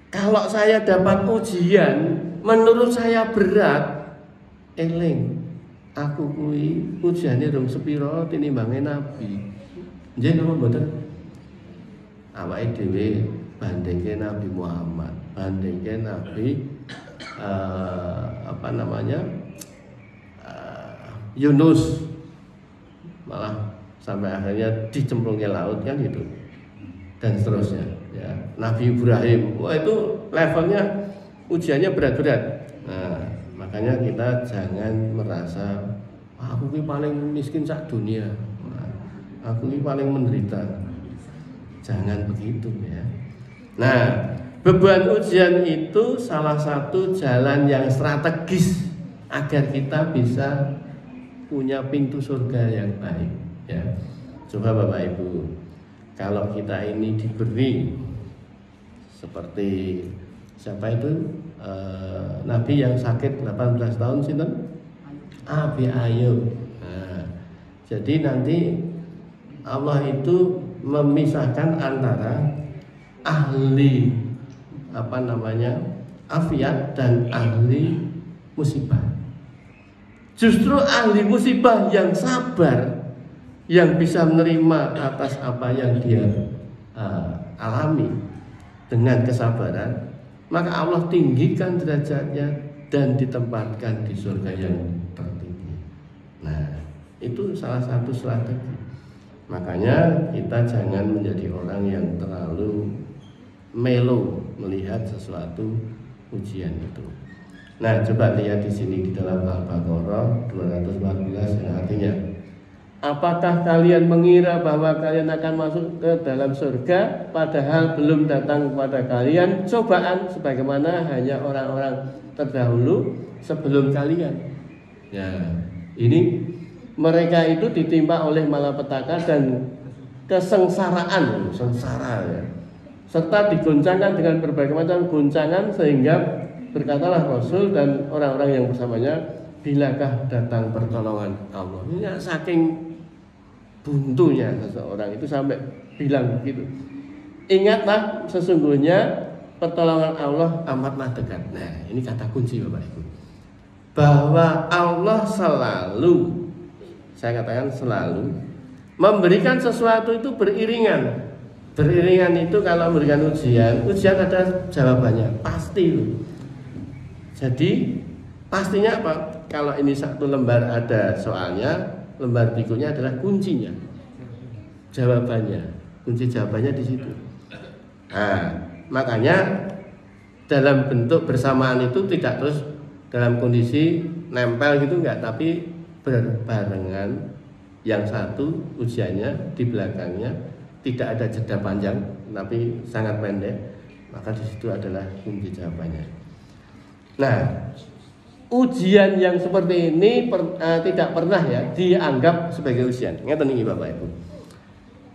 kalau saya dapat ujian menurut saya berat, eling aku kuwi ujiane rong sepiro tinimbange Nabi. Nggih napa mboten? Awake dhewe bandingke Nabi Muhammad, bandingke Nabi Yunus, malah sampai akhirnya dicemplungnya laut kan gitu, dan seterusnya ya. Nabi Ibrahim, wah itu levelnya ujiannya berat-berat. Nah, makanya kita jangan merasa aku ini paling miskin sak dunia, aku ini paling menderita. Jangan begitu ya. Nah, beban ujian itu salah satu jalan yang strategis agar kita bisa punya pintu surga yang baik ya. Coba Bapak Ibu, kalau kita ini diberi seperti siapa itu Nabi yang sakit 18 tahun sinten? Abi Ayub. Nah, jadi nanti Allah itu memisahkan antara ahli afiat dan ahli musibah. Justru ahli musibah yang sabar, yang bisa menerima atas apa yang dia alami dengan kesabaran, maka Allah tinggikan derajatnya dan ditempatkan di surga yang tertinggi. Nah, itu salah satu strategi. Makanya kita jangan menjadi orang yang terlalu melo melihat sesuatu ujian itu. Nah, coba lihat di sini di dalam Al-Baqarah 214 yang artinya, apakah kalian mengira bahwa kalian akan masuk ke dalam surga padahal belum datang kepada kalian cobaan sebagaimana hanya orang-orang terdahulu sebelum kalian. Ya, ini mereka itu ditimpa oleh malapetaka dan kesengsaraan, sengsara ya, serta digoncangkan dengan berbagai macam goncangan, sehingga berkatalah Rasul dan orang-orang yang bersamanya, bilakah datang pertolongan Allah. Ini saking buntunya seseorang itu sampai bilang begitu, ingatlah sesungguhnya pertolongan Allah amatlah dekat. Nah, ini kata kunci Bapak Ibu, bahwa Allah selalu, saya katakan selalu, memberikan sesuatu itu beriringan. Beriringan itu kalau memberikan ujian ada jawabannya, pasti loh. Jadi pastinya apa? Kalau ini satu lembar ada soalnya, lembar berikutnya adalah kuncinya, jawabannya, kunci jawabannya di situ. Nah, makanya dalam bentuk bersamaan itu tidak terus dalam kondisi nempel gitu enggak, tapi berbarengan. Yang satu ujiannya di belakangnya tidak ada jeda panjang tapi sangat pendek, maka di situ adalah kunci jawabannya. Nah, ujian yang seperti ini tidak pernah ya dianggap sebagai ujian. Ngeten iki Bapak Ibu.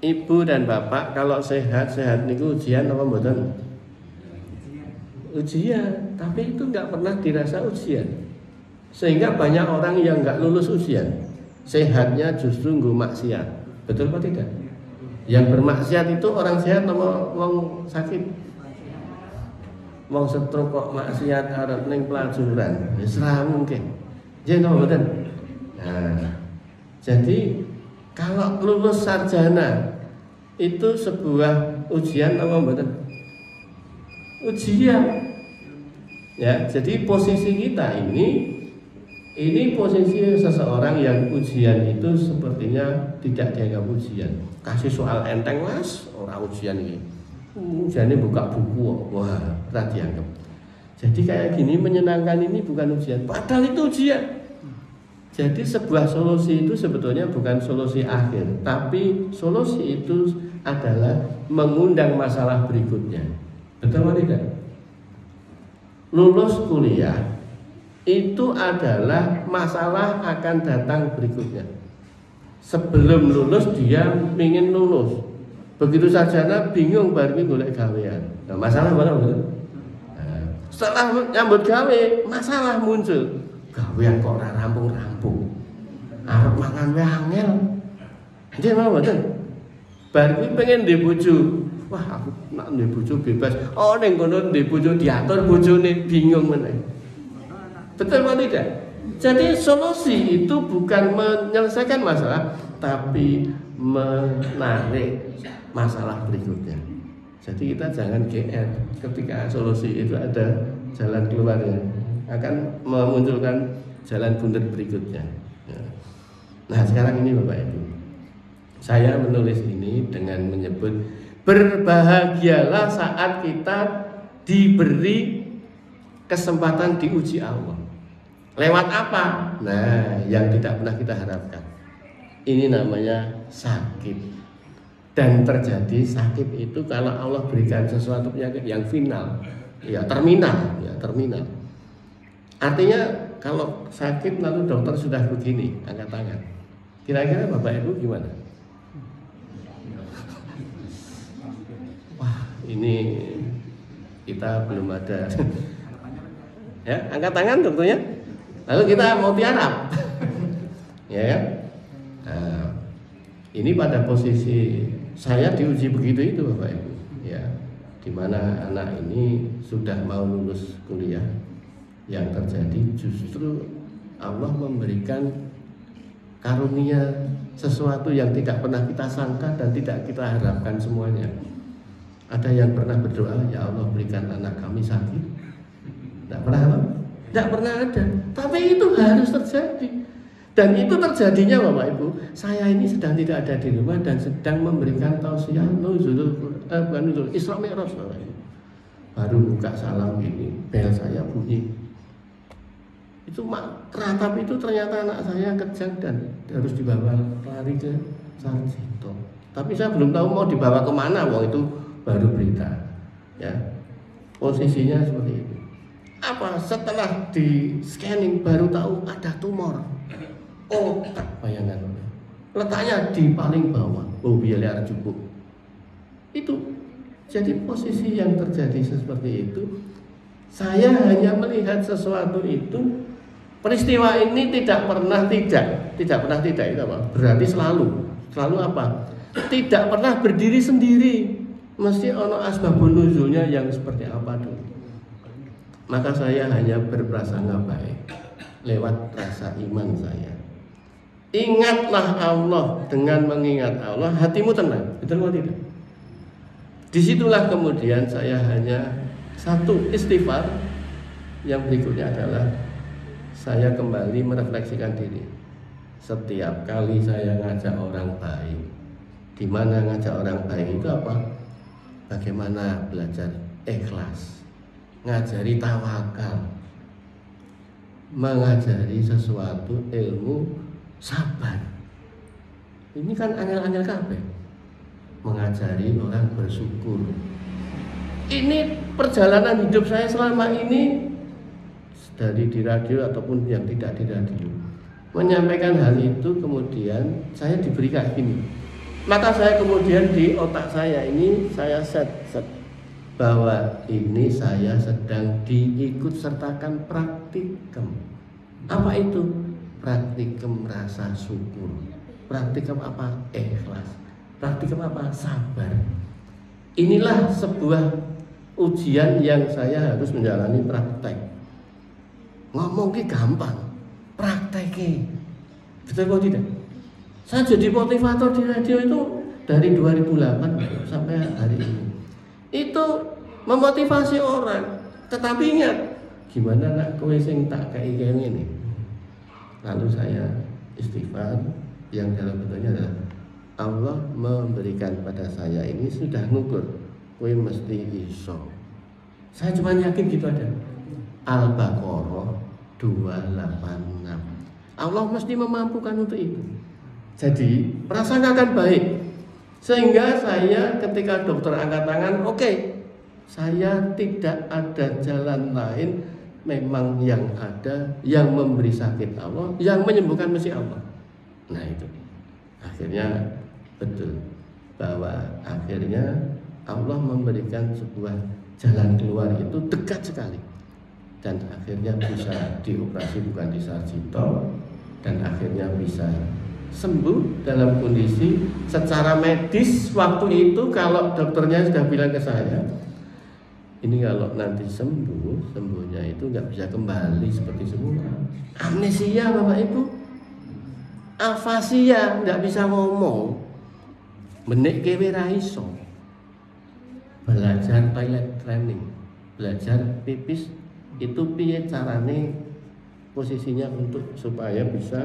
Ibu dan Bapak kalau sehat-sehat niku ujian apa mboten? Ujian, tapi itu enggak pernah dirasa ujian. Sehingga banyak orang yang enggak lulus ujian. Sehatnya justru nggo maksiat. Betul apa tidak? Yang bermaksiat itu orang sehat atau wong sakit? Wong stroke kok maksiat arep ning pelacuran. Wis ra mungkin. Jeneng mboten. Nah, jadi kalau lulus sarjana itu sebuah ujian apa mboten? Ujian. Ya, jadi posisi kita ini posisi seseorang yang ujian itu sepertinya tidak dianggap ujian. Kasih soal enteng Mas, orang ujian ini. Ujiannya buka buku, wah, tidak dianggap. Jadi kayak gini menyenangkan ini bukan ujian, padahal itu ujian. Jadi sebuah solusi itu sebetulnya bukan solusi akhir, tapi solusi itu adalah mengundang masalah berikutnya. Betul atau tidak? Lulus kuliah itu adalah masalah akan datang berikutnya. Sebelum lulus dia ingin lulus, begitu sarjana bingung baru golek gawean. Nah, masalah mana betul? Nah, setelah nyambut gawe masalah muncul. Gawean kok ora rampung-rampung. Arep mangan wae angel. Nggih mau mboten? Baru pengen ndek bojo. wah aku nak ndek bojo bebas. Oh ning kono ndek bojo diatur bojone bingung meneh. Betul atau tidak? Jadi solusi itu bukan menyelesaikan masalah, tapi menarik masalah berikutnya. Jadi kita jangan GR ketika solusi itu ada jalan keluarnya, akan memunculkan jalan bundet berikutnya. Nah sekarang ini Bapak Ibu, saya menulis ini dengan menyebut berbahagialah saat kita diberi kesempatan diuji Allah. Lewat apa? Nah, yang tidak pernah kita harapkan. Ini namanya sakit. Dan terjadi sakit itu kalau Allah berikan sesuatu penyakit yang final, ya terminal. Artinya kalau sakit lalu dokter sudah begini, angkat tangan. Kira-kira Bapak Ibu gimana? Wah, ini kita belum ada. Ya, angkat tangan dokternya. Lalu kita mau tiarap. Ya. Nah, ini pada posisi saya diuji begitu itu Bapak Ibu. Ya. Di mana anak ini sudah mau lulus kuliah. Yang terjadi justru Allah memberikan karunia sesuatu yang tidak pernah kita sangka dan tidak kita harapkan semuanya. Ada yang pernah berdoa, ya Allah berikan anak kami sakit? Tidak pernah apa? Tidak pernah ada. Tapi itu harus terjadi. Dan itu terjadinya Bapak Ibu, saya ini sedang tidak ada di rumah dan sedang memberikan tausiah Isra Mi'raj. Baru buka salam ini, bel saya bunyi. Itu teratap itu ternyata anak saya kejang dan harus dibawa lari ke Sarjito. Tapi saya belum tahu mau dibawa kemana, wah itu baru berita. Ya, posisinya seperti itu. Apa setelah di scanning baru tahu ada tumor. Oh, bayangan. Letaknya di paling bawah. Oh, biar cukup. Itu. Jadi posisi yang terjadi seperti itu, saya hanya melihat sesuatu itu. Peristiwa ini tidak pernah tidak itu apa? Berarti selalu apa? Tidak pernah berdiri sendiri. Mesti ono asbabun nuzulnya yang seperti apa dulu. Maka saya hanya berprasangka baik lewat rasa iman saya. Ingatlah Allah, dengan mengingat Allah hatimu tenang. Betul atau tidak? Disitulah kemudian saya hanya satu istighfar. Yang berikutnya adalah saya kembali merefleksikan diri. Setiap kali saya ngajak orang baik, di mana ngajak orang baik itu apa? Bagaimana belajar ikhlas, ngajari tawakal, mengajari sesuatu ilmu sabar. Ini kan angel-angel kabeh. Mengajari orang bersyukur. Ini perjalanan hidup saya selama ini, dari di radio ataupun yang tidak di radio, menyampaikan hal itu. Kemudian saya diberi kayak gini, maka saya kemudian di otak saya ini saya set bahwa ini saya sedang diikut sertakan praktikum. Apa itu? Praktikum rasa syukur, praktikum apa? Ikhlas, praktikum apa? Sabar. Inilah sebuah ujian yang saya harus menjalani praktek. Ngomong ki gampang, prakteknya betul kok tidak? Saya jadi motivator di radio itu dari 2008 sampai hari ini. Itu memotivasi orang. Tetapi ingat, gimana nak kowe sing tak kei ini? Lalu saya istighfar yang dalam bentuknya adalah Allah memberikan pada saya ini sudah ngukur, kowe mesti iso. Saya cuma yakin gitu aja. Al-Baqarah 286. Allah mesti memampukan untuk itu. Jadi prasangkakan baik. Sehingga saya ketika dokter angkat tangan, oke, saya tidak ada jalan lain. Memang yang ada, yang memberi sakit Allah, yang menyembuhkan mesti Allah. Nah itu. Akhirnya betul bahwa akhirnya Allah memberikan sebuah jalan keluar itu dekat sekali. Dan akhirnya bisa dioperasi bukan di Sarjito, dan akhirnya bisa sembuh dalam kondisi secara medis waktu itu. Kalau dokternya sudah bilang ke saya, ini kalau nanti sembuhnya itu nggak bisa kembali seperti semula. Amnesia Bapak Ibu, afasia, nggak bisa ngomong, menik kewe ra iso, belajar toilet training, belajar pipis itu piye carane posisinya untuk supaya bisa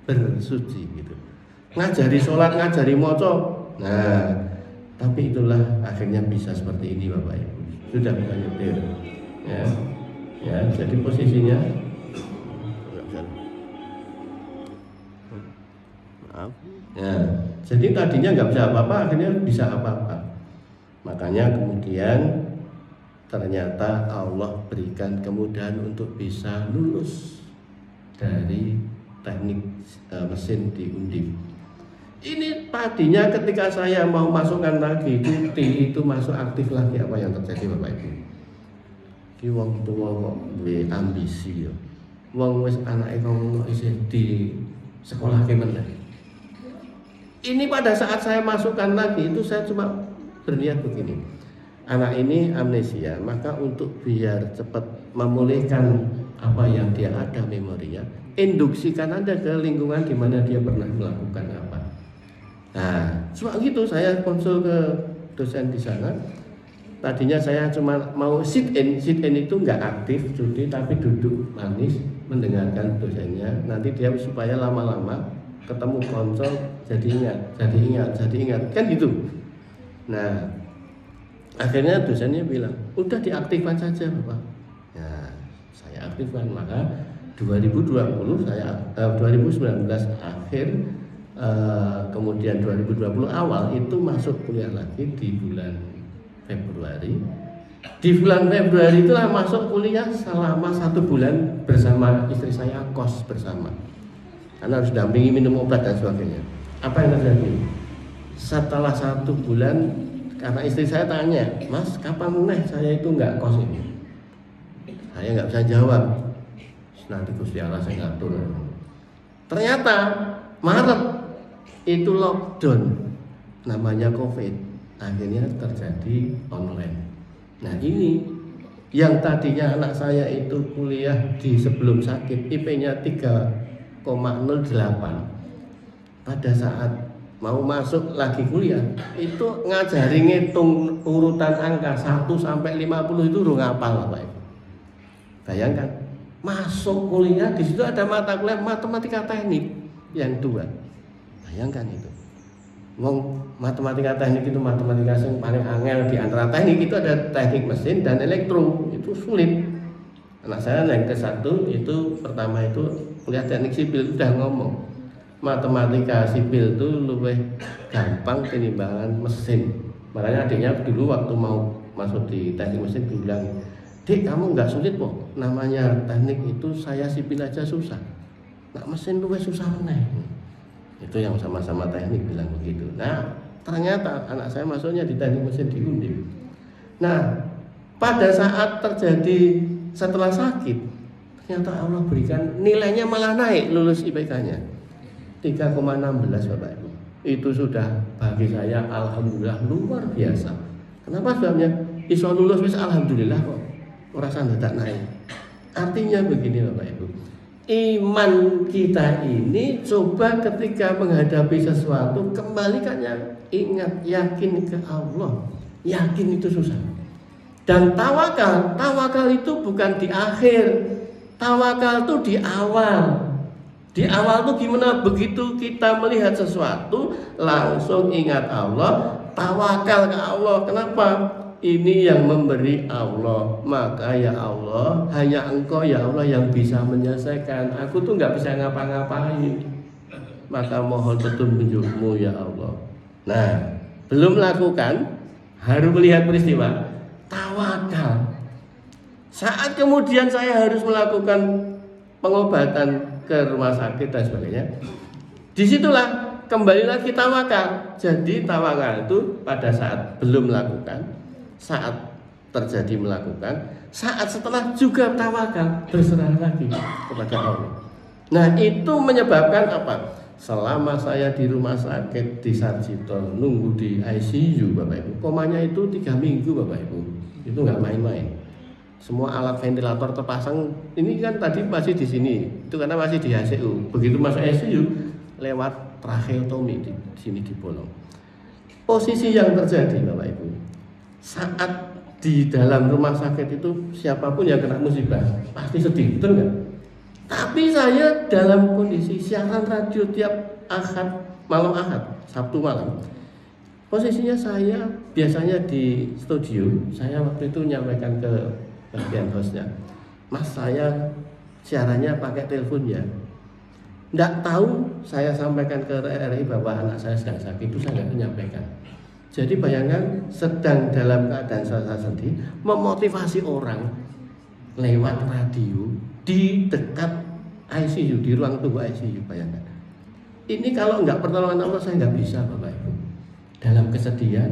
bersuci gitu. Ngajari sholat, ngajari moco. Nah, tapi itulah akhirnya bisa seperti ini Bapak Ibu. Sudah bisa nyetir. Ya, jadi posisinya maaf. Ya, jadi tadinya nggak bisa apa-apa, akhirnya bisa apa-apa. Makanya kemudian ternyata Allah berikan kemudahan untuk bisa lulus dari teknik mesin di Undip. Ini tadinya ketika saya mau masukkan lagi itu masuk aktif lagi, apa yang terjadi Bapak Ibu? Ki wong tuwa kok duwe ambisi ya. Wong wis anake kok isih di sekolah meneh. Ini pada saat saya masukkan lagi itu saya cuma berniat begini. Anak ini amnesia, maka untuk biar cepat memulihkan apa yang dia ada memorinya, induksikan Anda ke lingkungan di mana dia pernah melakukan apa. Nah, cuma gitu saya konsul ke dosen di sana. Tadinya saya cuma mau sit in itu nggak aktif judi, tapi duduk manis mendengarkan dosennya. Nanti dia supaya lama-lama ketemu konsul jadi ingat kan gitu. Nah, akhirnya dosennya bilang, udah diaktifkan saja Bapak. Ya, saya aktifkan. Maka 2019 akhir, kemudian 2020 awal itu masuk kuliah lagi di bulan Februari. Di bulan Februari itulah masuk kuliah selama 1 bulan bersama istri saya, kos bersama. Karena harus dampingi minum obat dan sebagainya. Apa yang terjadi? Setelah 1 bulan, karena istri saya tanya, Mas, kapan saya itu nggak kos ini? Saya nggak bisa jawab. Nanti Gusti Allah saya ngatur. Ternyata Maret itu lockdown, namanya COVID. Akhirnya terjadi online. Nah ini yang tadinya anak saya itu kuliah di sebelum sakit, IP-nya 3,08. Pada saat mau masuk lagi kuliah itu ngajari ngitung urutan angka 1 sampai 50 itu udah ngapal Bapak Ibu. Bayangkan masuk kuliah di situ ada mata kuliah matematika teknik yang 2. Bayangkan itu. Wong matematika teknik itu matematika yang paling angel di antara teknik, itu ada teknik mesin dan elektro, itu sulit. Anak saya yang ke-1 itu pertama itu kuliah teknik sipil, udah ngomong matematika sipil itu lebih gampang penimbangan mesin. Makanya adiknya dulu waktu mau masuk di teknik mesin bilang, Dek, kamu nggak sulit kok, namanya teknik itu saya sipil aja susah, nah mesin lebih susah nih. Itu yang sama-sama teknik bilang begitu. Nah ternyata anak saya masuknya di teknik mesin di Undip. Nah pada saat terjadi setelah sakit, ternyata Allah berikan nilainya malah naik, lulus IPK-nya 3,16 Bapak Ibu. Itu sudah bagi saya alhamdulillah luar biasa. Kenapa sebabnya? Iso lulus wis alhamdulillah kok. Ora sandadak naik. Artinya begini Bapak Ibu. Iman kita ini coba ketika menghadapi sesuatu, kembalikannya, ingat, yakin ke Allah. Yakin itu susah. Dan tawakal itu bukan di akhir, tawakal itu di awal. Di awal tuh gimana? Begitu kita melihat sesuatu, langsung ingat Allah, tawakal ke Allah. Kenapa? Ini yang memberi Allah. Maka ya Allah, hanya Engkau ya Allah yang bisa menyelesaikan. Aku tuh nggak bisa ngapa-ngapain. Maka mohon petunjuk-Mu ya Allah. Nah, belum melakukan, harus melihat peristiwa, tawakal. Saat kemudian saya harus melakukan pengobatan ke rumah sakit dan sebagainya, disitulah kembali lagi tawakal. Jadi tawakal itu pada saat belum melakukan, saat terjadi melakukan, saat setelah juga tawakal, berserah lagi kepada Allah. Nah itu menyebabkan apa? Selama saya di rumah sakit di Sarjito nunggu di ICU Bapak Ibu, komanya itu 3 minggu Bapak Ibu, itu nggak main-main. Semua alat ventilator terpasang. Ini kan tadi masih di sini, itu karena masih di ICU. Begitu masuk ICU lewat tracheotomi di sini dibolong. Posisi yang terjadi Bapak Ibu, saat di dalam rumah sakit itu siapapun yang kena musibah pasti sedih, betul nggak? Tapi saya dalam kondisi siaran radio tiap malam Ahad, Sabtu malam. Posisinya saya biasanya di studio, saya waktu itu nyampaikan ke bagian hostnya, Mas saya siarannya pakai telepon ya. Nggak tahu saya sampaikan ke RRI bahwa anak saya sedang sakit, itu saya nggak menyampaikan. Jadi bayangkan sedang dalam keadaan saya sedih, memotivasi orang lewat radio di dekat ICU, di ruang tunggu ICU, bayangkan. Ini kalau nggak pertolongan Allah saya nggak bisa Bapak Ibu. Dalam kesedihan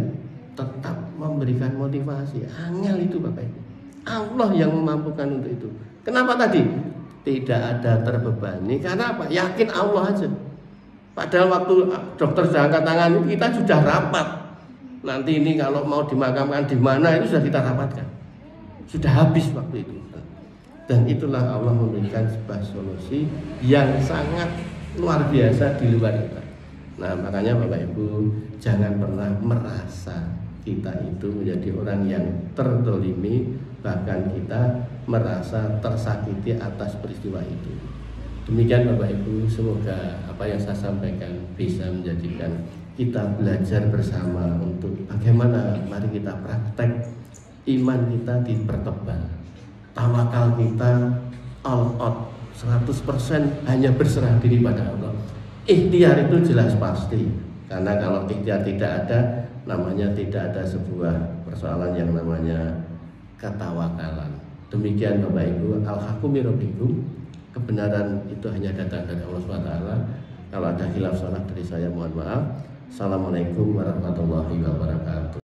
tetap memberikan motivasi, angel itu Bapak Ibu. Allah yang memampukan untuk itu. Kenapa tadi? Tidak ada terbebani, karena apa? Yakin Allah aja. Padahal waktu dokter sudah angkat tangan kita sudah rapat. Nanti ini kalau mau dimakamkan di mana itu sudah kita rapatkan. Sudah habis waktu itu. Dan itulah Allah memberikan sebuah solusi yang sangat luar biasa di luar kita. Nah makanya Bapak Ibu jangan pernah merasa kita itu menjadi orang yang terdolimi, bahkan kita merasa tersakiti atas peristiwa itu. Demikian Bapak Ibu, semoga apa yang saya sampaikan bisa menjadikan kita belajar bersama untuk bagaimana mari kita praktek iman kita dipertebal, tawakal kita all out 100% hanya berserah diri pada Allah. Ikhtiar itu jelas pasti, karena kalau ikhtiar tidak ada, namanya tidak ada sebuah persoalan yang namanya ketawakalan. Demikian Bapak Ibu, al-haqqu min rabbikum, kebenaran itu hanya datang dari Allah SWT. Kalau ada khilaf salah dari saya mohon maaf. Assalamualaikum warahmatullahi wabarakatuh.